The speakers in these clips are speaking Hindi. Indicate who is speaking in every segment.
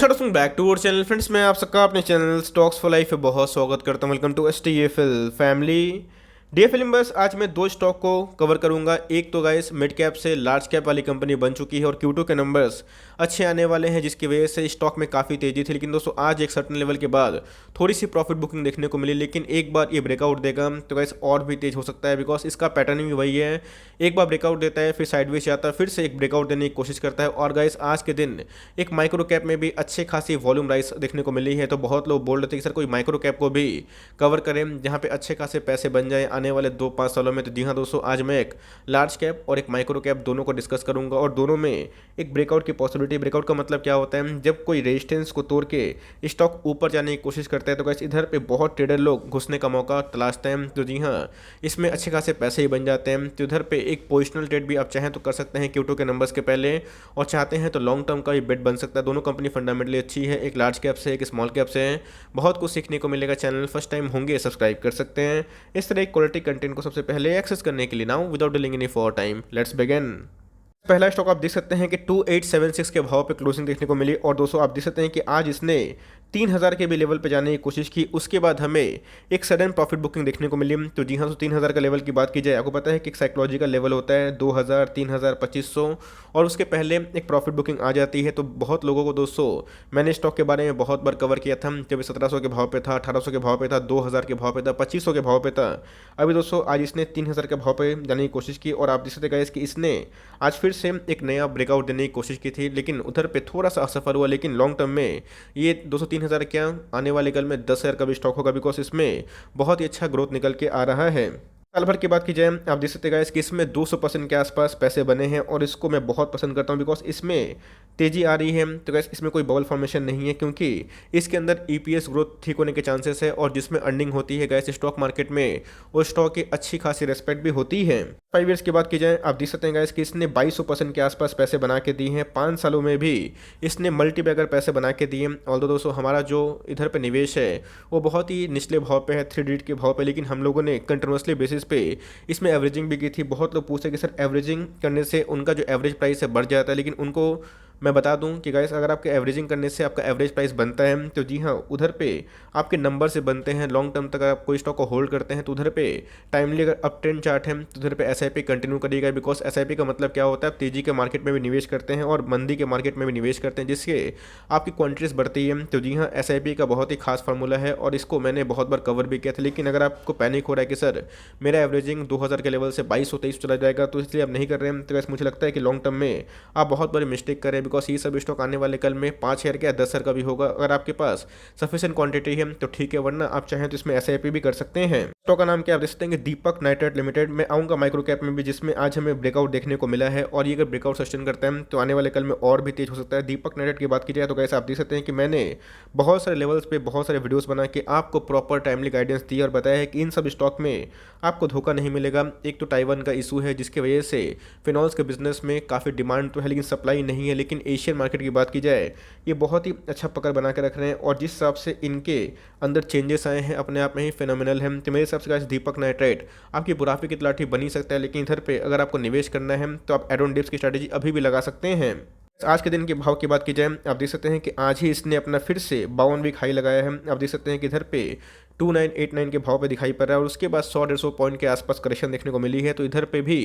Speaker 1: नमस्कार back to our channel friends. मैं आप सबका अपने चैनल स्टॉक्स फॉर लाइफ पे बहुत स्वागत करता हूं। Welcome to STFL family. DFL बस आज मैं दो स्टॉक को कवर करूंगा। एक तो गाइस मिड कैप से लार्ज कैप वाली कंपनी बन चुकी है और Q2 के नंबर्स अच्छे आने वाले हैं, जिसकी वजह से स्टॉक में काफ़ी तेजी थी। लेकिन दोस्तों आज एक सर्टन लेवल के बाद थोड़ी सी प्रॉफिट बुकिंग देखने को मिली, लेकिन एक बार ये ब्रेकआउट देगा तो गाइस और भी तेज हो सकता है, बिकॉज इसका पैटर्न भी वही है। एक बार ब्रेकआउट देता है, फिर साइडवेज जाता है, फिर से एक ब्रेकआउट देने की कोशिश करता है। और गाइस आज के दिन एक माइक्रो कैप में भी अच्छे खासी वॉल्यूम राइस देखने को मिली है, तो बहुत लोग बोल रहे थे कि सर कोई माइक्रो कैप को भी कवर करें जहां पे अच्छे खासे पैसे बन जाए आने वाले 2-5 सालों में। तो जी हाँ दोस्तों, आज मैं एक लार्ज कैप और एक माइक्रो कैप दोनों को डिस्कस करूंगा और दोनों में एक ब्रेकआउट की पॉसिबिलिटी। ब्रेकआउट का मतलब क्या होता है, जब कोई रेजिस्टेंस को तोड़ के स्टॉक ऊपर जाने की कोशिश करता है तो गाइस इधर पे बहुत ट्रेडर लोग घुसने का मौका तलाशते हैं। तो जी हाँ, इसमें अच्छे खासे पैसे ही बन जाते हैं। तो इधर पे एक पोजिशनल ट्रेड भी आप चाहें तो कर सकते हैं Q2 के नंबर्स के पहले, और चाहते हैं तो लॉन्ग टर्म का भी बेट बन सकता है। दोनों कंपनी फंडामेंटली अच्छी है, एक लार्ज कैप से एक स्मॉल कैप से। बहुत कुछ सीखने को मिलेगा। चैनल फर्स्ट टाइम होंगे सब्सक्राइब कर सकते हैं। इस तरह क्वालिटी कंटेंट को सबसे पहले एक्सेस करने के लिए now without dealing any for time let's begin. पहला स्टॉक आप देख सकते हैं कि 2876 के भाव पे क्लोजिंग देखने को मिली, और दोस्तों आप देख सकते हैं कि आज इसने 3000 के भी लेवल पे जाने की कोशिश की। उसके बाद हमें एक सडन प्रॉफिट बुकिंग देखने को मिली। तो जी हाँ, तो 3000 का लेवल की बात की जाए, आपको पता है कि एक साइकोलॉजिकल लेवल होता है 2000, 3000, 2500, और उसके पहले एक प्रॉफिट बुकिंग आ जाती है। तो बहुत लोगों को दोस्तों मैंने स्टॉक के बारे में बहुत बार कवर किया था, जब 1700 के भाव पे था, 1800 के भाव पे था, 2000 के भाव पे था, 2500 के भाव पे था। अभी दोस्तों आज इसने 3000 के भाव पे जाने की कोशिश की, और आप देख सकते हैं कि इसने आज फिर से एक नया ब्रेकआउट देने की कोशिश की थी, लेकिन उधर पे थोड़ा सा असफल हुआ। लेकिन लॉन्ग टर्म में ये 200-3000 क्या आने वाले कल में 10,000 का भी स्टॉक होगा, बिकॉज इसमें बहुत ही अच्छा ग्रोथ निकल के आ रहा है। साल भर की बात की जाए, आप देख सकते हैं कि इसमें 200% के आसपास पैसे बने हैं, और इसको मैं बहुत पसंद करता हूं बिकॉज इसमें तेजी आ रही है। तो गैस इसमें कोई बबल फॉर्मेशन नहीं है, क्योंकि इसके अंदर EPS ग्रोथ ठीक होने के चांसेस है, और जिसमें अर्निंग होती है गैस स्टॉक मार्केट में, उस स्टॉक की अच्छी खासी रेस्पेक्ट भी होती है। 5 ईयर्स की बात की जाए, आप देख सकते हैं गैस कि इसने 2200% के आसपास पैसे बना के दिए हैं। 5 सालों में भी इसने मल्टीबैगर पैसे बना के दिए। ऑल्दो दोस्तों हमारा जो इधर पे निवेश है वो बहुत ही निचले भाव पे है, 3 डिजिट के भाव पे, लेकिन हम लोगों ने कंटिन्यूसली बेसिस पे इसमें एवरेजिंग भी की थी। बहुत लोग पूछते हैं कि सर एवरेजिंग करने से उनका जो एवरेज प्राइस है बढ़ जाता है, लेकिन उनको मैं बता दूं कि गाइस अगर आपके एवरेजिंग करने से आपका एवरेज प्राइस बनता है तो जी हाँ, उधर पे आपके नंबर से बनते हैं। लॉन्ग टर्म तक अगर आप कोई स्टॉक को होल्ड करते हैं तो उधर पे टाइमली अगर अप ट्रेंड चार्ट है तो उधर पे SIP कंटिन्यू करिएगा, बिकॉज SIP का मतलब क्या होता है, आप तेजी के मार्केट में भी निवेश करते हैं और मंदी के मार्केट में भी निवेश करते हैं, जिससे आपकी क्वांटिटीज बढ़ती है। तो जी हाँ, SIP का बहुत ही खास फार्मूला है, और इसको मैंने बहुत बार कवर भी किया था। लेकिन अगर आपको पैनिक हो रहा है कि सर मेरा एवरेजिंग 2000 के लेवल से 2200-2300 चला जाएगा, तो इसलिए आप नहीं कर रहे हैं, तो मुझे लगता है कि लॉन्ग टर्म में आप बहुत बड़ी मिस्टेक करें, बिकॉज ये सब स्टॉक आने वाले कल में 5000 का या 10,000 का भी होगा। अगर आपके पास सफिशिएंट क्वांटिटी है तो ठीक है, वरना आप चाहें तो इसमें SIP भी कर सकते हैं। स्टॉक का नाम क्या आप देख सकते हैं, दीपक नाइट्राइट लिमिटेड। मैं आऊँगा माइक्रो कैप में भी, जिसमें आज हमें ब्रेकआउट देखने को मिला है, और ये अगर ब्रेकआउट सस्टेन करता है तो आने वाले कल में और भी तेज हो सकता है। दीपक नाइट्राइट की बात की जाए तो कैसे आप देख सकते हैं कि मैंने बहुत सारे लेवल्स पे बहुत सारे वीडियोस बना के आपको प्रॉपर टाइमली गाइडेंस दी और बताया है कि इन सब स्टॉक में आपको धोखा नहीं मिलेगा। एक तो ताइवान का इशू है, जिसकी वजह से फिनॉल्स के बिजनेस में काफ़ी डिमांड तो है लेकिन सप्लाई नहीं है। लेकिन एशियन मार्केट की बात की जाए, ये बहुत ही अच्छा पकड़ बना के रख रहे हैं, और जिस हिसाब से इनके अंदर चेंजेस आए हैं अपने आप में ही फिनोमिनल है। तो मेरे हिसाब से दीपक नाइट्राइट आपकी बुढ़ापे की तलाठी बनी सकता है, लेकिन इधर पे अगर आपको निवेश करना है तो आप एड ऑन डिप्स की स्ट्रैटेजी अभी भी लगा सकते हैं। आज के दिन के भाव की बात की जाए, आप देख सकते हैं कि आज ही इसने अपना फिर से 52 वीक हाई लगाया है। आप देख सकते हैं कि इधर पे 2989 के भाव पे दिखाई पड़ रहा है, और उसके बाद 100-150 पॉइंट के आसपास करेक्शन देखने को मिली है। तो इधर पे भी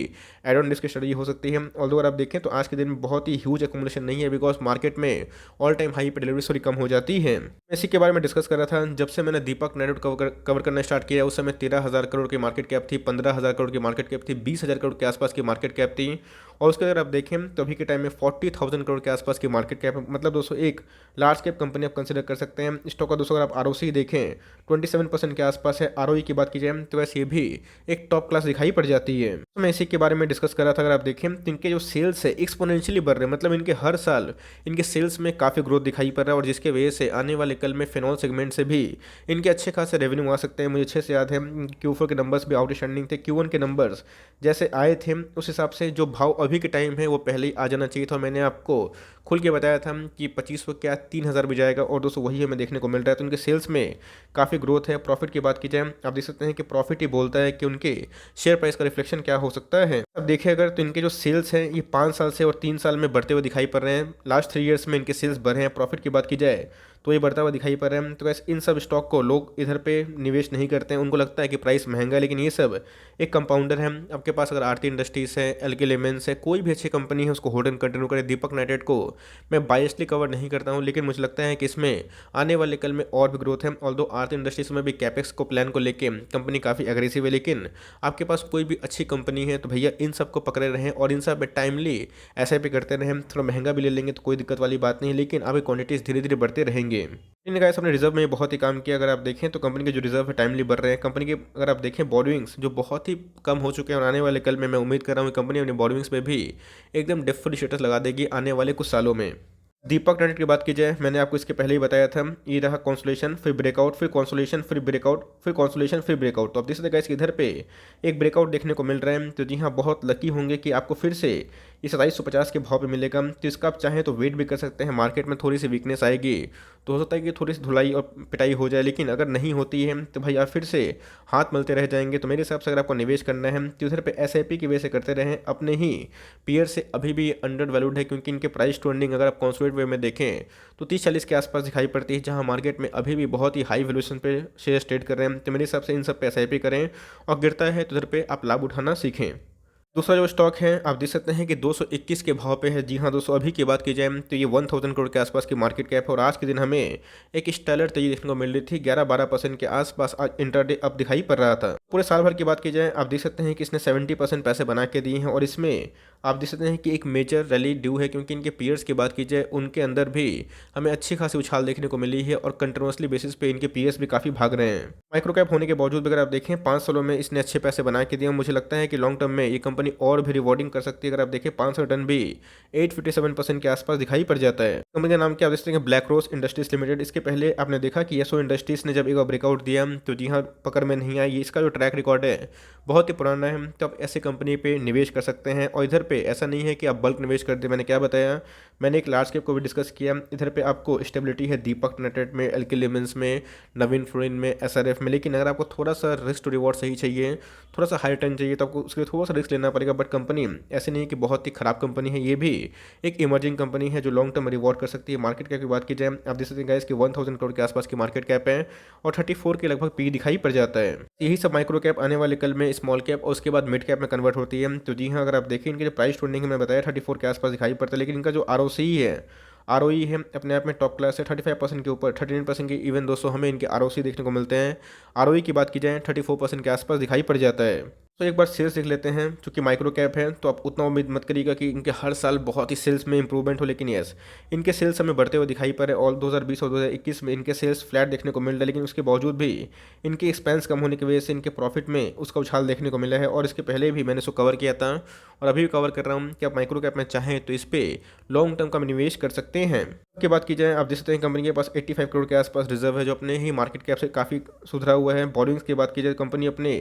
Speaker 1: एड ऑन डिस्क की स्ट्रेटजी हो सकती है। ऑल्दो अगर आप देखें तो आज के दिन में बहुत ही ह्यूज एक्यूमुलेशन नहीं है, बिकॉज मार्केट में ऑल टाइम हाई पे डिलीवरी थोड़ी कम हो जाती है। इसी के बारे में डिस्कस कर रहा था, जब से मैंने दीपक नाइट्राइट कवर करना स्टार्ट किया उस समय 13,000 करोड़ की मार्केट कैप थी, 15,000 करोड़ की मार्केट कैप थी, 20,000 करोड़ के आसपास की मार्केट कैप थी, और उसके अगर आप देखें तो अभी के टाइम में 40,000 करोड़ के आसपास की मार्केट कैप है। मतलब दोस्तों एक लार्ज कैप कंपनी आप कंसिडर कर सकते हैं। स्टॉक का दोस्तों अगर आप ROC देखें 27% के आसपास है। ROE की बात की जाए तो वैसे ये भी एक टॉप क्लास दिखाई पड़ जाती है। तो मैं इसी के बारे में डिस्कस कर रहा था। अगर आप देखें तो इनके जो सेल्स है एक्सपोनेंशियली बढ़ रहे हैं, मतलब इनके हर साल इनके सेल्स में काफ़ी ग्रोथ दिखाई पड़ रहा है, और जिसके वजह से आने वाले कल में फिनॉल सेगमेंट से भी इनके अच्छे खासे रेवेन्यू आ सकते हैं। मुझे अच्छे से याद है Q4 के नंबर्स भी आउटस्टैंडिंग थे। Q1 के नंबर्स जैसे आए थे उस हिसाब से जो भाव अभी के टाइम है वो पहले ही आ जाना चाहिए था। मैंने आपको खुल के बताया था कि 2500 क्या 3000 भी जाएगा, और दोस्तों वही हमें देखने को मिल रहा है। तो उनके सेल्स में काफ़ी ग्रोथ है। है। प्रॉफिट की बात की जाए, आप देख सकते हैं कि प्रॉफिट ही बोलता है कि उनके शेयर प्राइस का रिफ्लेक्शन क्या हो सकता है। अब देखिए अगर तो इनके जो सेल्स हैं ये 5 साल से और 3 साल में बढ़ते हुए दिखाई पड़ रहे हैं। लास्ट 3 ईयर्स में इनके सेल्स बढ़े हैं। प्रॉफिट की बात की जाए तो ये बढ़ता हुआ दिखाई पड़ रहा है। तो वैसे इन सब स्टॉक को लोग इधर पे निवेश नहीं करते हैं, उनको लगता है कि प्राइस महंगा है, लेकिन ये सब एक कंपाउंडर है। आपके पास अगर आरती इंडस्ट्रीज है, एलके लेमेंस है, कोई भी अच्छी कंपनी है उसको होल्ड एंड कंटिन्यू करें। दीपक नाइट्रेट को मैं बायसली कवर नहीं करता हूँ, लेकिन मुझे लगता है कि इसमें आने वाले कल में और भी ग्रोथ है। ऑल्दो आरती इंडस्ट्रीज में भी कैपेक्स को प्लान को लेके कंपनी काफ़ी एग्रेसिव है, लेकिन आपके पास कोई भी अच्छी कंपनी है तो भैया इन सब को पकड़े रहें और इन सब में टाइमली एसआईपी करते रहें। थोड़ा महंगा भी ले लेंगे तो कोई दिक्कत वाली बात नहीं है, लेकिन आपकी क्वांटिटीज़ धीरे धीरे बढ़ते रहेंगे। इन गाइस अपने रिजर्व में बहुत ही काम किया। अगर आप देखें तो कंपनी के जो रिजर्व है टाइमली बढ़ रहे हैं। कंपनी के अगर आप देखें बोरोइंग्स जो बहुत ही कम हो चुके हैं और आने वाले कल में मैं उम्मीद कर रहा हूँ कंपनी अपने बोरोइंग्स पे भी एकदम डेट फ्री स्टेटस लगा देगी आने वाले कुछ सालों में। दीपक नाइट्रेट की बात की जाए, मैंने आपको इसके पहले ही बताया था, ये रहा कॉन्सोलेशन फिर ब्रेकआउट फिर कॉन्सोलेशन फिर ब्रेकआउट फिर कॉन्सोलेशन फिर ब्रेकआउट। तो आप देख सकते हैं इधर पे एक ब्रेकआउट देखने को मिल रहा है। तो जी हाँ, बहुत लकी होंगे कि आपको फिर से ये 2750 के भाव पे मिलेगा। तो इसका आप चाहें तो वेट भी कर सकते हैं। मार्केट में थोड़ी सी वीकनेस आएगी तो हो सकता है कि थोड़ी सी धुलाई और पिटाई हो जाए, लेकिन अगर नहीं होती है तो भाई आप फिर से हाथ मलते रह जाएंगे। तो मेरे हिसाब से अगर आपको निवेश करना है तो इधर पे एसआईपी की वजह से करते रहें। अपने ही पीयर से अभी भी अंडर वैल्यूड है, क्योंकि इनके प्राइस टू अर्निंग अगर आप कॉन्सोलेट वे में देखें तो 30-40 के आसपास दिखाई पड़ती है, जहां मार्केट में अभी भी बहुत ही हाई वैल्यूएशन पे शेयर ट्रेड कर रहे हैं। तो मेरे हिसाब से इन सब पे एसआईपी करें और गिरता है तो इधर पे आप लाभ उठाना सीखें। दूसरा जो स्टॉक है आप देख सकते हैं कि 221 के भाव पे है। जी हाँ दोस्तों, अभी की बात की जाए तो ये 1000 करोड़ के आसपास की मार्केट कैप है और आज के दिन हमें एक स्टेलर तेजी देखने को मिल रही थी। 11-12% के आसपास आज इंटरडे अप दिखाई पड़ रहा था। पूरे साल भर की बात की जाए आप देख सकते हैं कि इसने 70% पैसे बना के दिए हैं और इसमें आप देख सकते हैं कि एक मेजर रैली ड्यू है, क्योंकि इनके पीयर्स की बात की जाए उनके अंदर भी हमें अच्छी खासी उछाल देखने को मिली है और कंटिन्यूसली बेसिस पे इनके पीयर्स भी काफ़ी भाग रहे हैं। माइक्रो कैप होने के बावजूद अगर आप देखें 5 सालों में इसने अच्छे पैसे बना के दिए। मुझे लगता है कि लॉन्ग टर्म में ये कंपनी और भी रिवॉर्डिंग कर सकती है। अगर आप देखें 500 टन भी 857% के आसपास दिखाई पड़ जाता है। कंपनी का नाम क्या आप देख सकते हैं, ब्लैक रोज इंडस्ट्रीज लिमिटेड। इसके पहले आपने देखा कि यसो इंडस्ट्रीज ने जब एक ब्रेकआउट दिया तो जी हाँ पकड़ में नहीं आई। इसका जो ट्रैक रिकॉर्ड है बहुत ही पुराना है, तो आप ऐसे कंपनी पे निवेश कर सकते हैं। और इधर पे ऐसा नहीं है कि आप बल्क निवेश कर दे। मैंने क्या बताया, मैंने एक लार्ज कैप को भी डिस्कस किया। इधर पे आपको स्टेबिलिटी है दीपक नाइट्रेट में, एलके लेमेंस में, नवीन फ्लोरिन में, एसआरएफ में। लेकिन अगर आपको थोड़ा सा रिस्क टू रिवॉर्ड सही चाहिए, थोड़ा सा हाई रिटर्न चाहिए, तो आपको उसके लिए थोड़ा सा रिस्क लेना पड़ेगा। बट कंपनी ऐसे नहीं कि बहुत ही खराब कंपनी है, ये भी एक इमर्जिंग कंपनी है जो लॉन्ग टर्म रिवॉर्ड कर सकती है। मार्केट कैप की बात की जाए आप देख सकते हैं गाइस कि 1000 करोड़ के आसपास की मार्केट कैप है और 34 के लगभग पी दिखाई पड़ जाता है। यही सब माइक्रो कैप आने वाले कल में स्मॉल कैप और उसके बाद मिड कैप में कन्वर्ट होती है। तो जी हाँ, अगर आप देखें इनके जो प्राइस ट्रेंडिंग है मैं बताया 34 के आसपास दिखाई पड़ता है, लेकिन इनका जो आरओसी है आरओई है अपने आप में टॉप क्लास है। 35% के ऊपर 39% के इवन दोस्तों हमें इनके आरओसी देखने को मिलते हैं। आरओई की बात की जाए 34% के आसपास दिखाई पड़ जाता है। तो एक बार सेल्स देख लेते हैं। चूंकि माइक्रो कैप है तो आप उतना उम्मीद मत करिएगा कि इनके हर साल बहुत ही सेल्स में इंप्रूवमेंट हो, लेकिन यस इनके सेल्स हमें बढ़ते हुए दिखाई पड़ रहे। और 2020 और 2021 में इनके सेल्स फ्लैट देखने को मिल रहा है, लेकिन उसके बावजूद भी इनके एक्सपेंस कम होने की वजह से इनके प्रॉफिट में उसका उछाल देखने को मिला है। और इसके पहले भी मैंने इसको कवर किया था और अभी भी कवर कर रहा हूँ कि आप माइक्रो कैप में चाहें तो इस पर लॉन्ग टर्म का निवेश कर सकते हैं। की बात की जाए आप देख सकते हैं कंपनी के पास 85 करोड़ के आसपास रिजर्व है, जो अपने ही मार्केट कैप से काफ़ी सुधरा हुआ है। बोरिंग्स की बात की जाए कंपनी अपने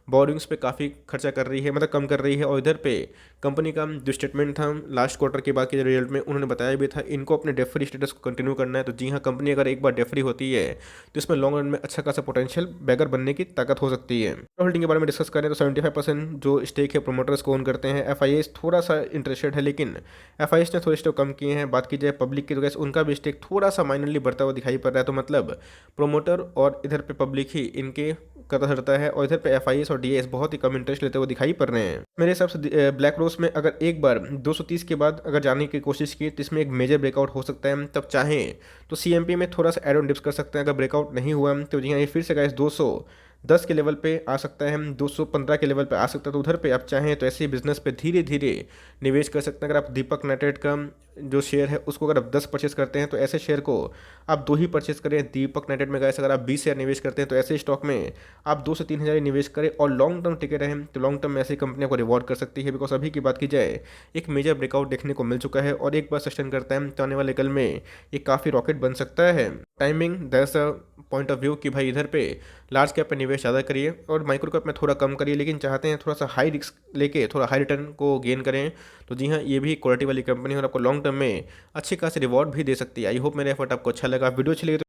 Speaker 1: बोरिंग्स पे काफ़ी खर्चा कर रही है, मतलब कम कर रही है। और इधर पे कंपनी का जो स्टेटमेंट था लास्ट क्वार्टर के बाद के रिजल्ट में उन्होंने बताया भी था इनको अपने डेट फ्री स्टेटस को कंटिन्यू करना है। तो जी हाँ, कंपनी अगर एक बार डेट फ्री होती है तो इसमें लॉन्ग रन में अच्छा खासा पोटेंशियल बैगर बनने की ताकत हो सकती है। होल्डिंग के बारे में डिस्कस करें तो 75% जो स्टेक है प्रोमोटर्स को ओन करते हैं। एफआईएस थोड़ा सा इंटरेस्टेड है, लेकिन एफआईएस ने थोड़े स्टेक कम किए हैं। बात की जाए पब्लिक की तो गैस उनका भी स्टेक थोड़ा सा माइनरली बढ़ता हुआ दिखाई पड़ रहा है। तो मतलब प्रोमोटर और इधर पे पब्लिक ही इनके कता धरता है और इधर पे एफआईएस और डीएस बहुत ही कम इंटरेस्ट लेते हुए दिखाई पड़ रहे हैं। मेरे हिसाब से ब्लैक रोज में अगर एक बार 230 के बाद अगर जाने की कोशिश की तो इसमें एक मेजर ब्रेकआउट हो सकता है। तब चाहें तो सीएमपी में थोड़ा सा एड ऑन डिप्स कर सकते हैं। अगर ब्रेकआउट नहीं हुआ तो जी हाँ, ये फिर से गाइस 210 के लेवल पे आ सकता है, 215 के लेवल पे आ सकता है। तो उधर पे आप चाहें तो ऐसे बिजनेस पे धीरे धीरे निवेश कर सकते हैं। अगर आप दीपक नाइट्रेट का जो शेयर है उसको अगर आप 10 परचेस करते हैं तो ऐसे शेयर को आप 2 ही परचेस करें। दीपक नाइट्रेट में गाइस अगर आप 20 शेयर निवेश करते हैं तो ऐसे स्टॉक में आप 2 से 3 हज़ार निवेश करें और लॉन्ग टर्म टिके रहें। तो लॉन्ग टर्म में ऐसी कंपनियों को रिवॉर्ड कर सकती है। बिकॉज अभी की बात की जाए एक मेजर ब्रेकआउट देखने को मिल चुका है और एक बार सस्टेन करता है तो आने वाले कल में ये काफ़ी रॉकेट बन सकता है। Timing that's a point of view कि भाई इधर पे लार्ज कैप पे निवेश ज़्यादा करिए और माइक्रो कैप में थोड़ा कम करिए, लेकिन चाहते हैं थोड़ा सा हाई रिस्क लेके थोड़ा हाई रिटर्न को गेन करें तो जी हाँ, ये भी क्वालिटी वाली कंपनी है और आपको लॉन्ग टर्म में अच्छी खासी रिवॉर्ड भी दे सकती है। आई होप मेरा एफर्ट आपको अच्छा लगा। वीडियो अच्छी लगी तो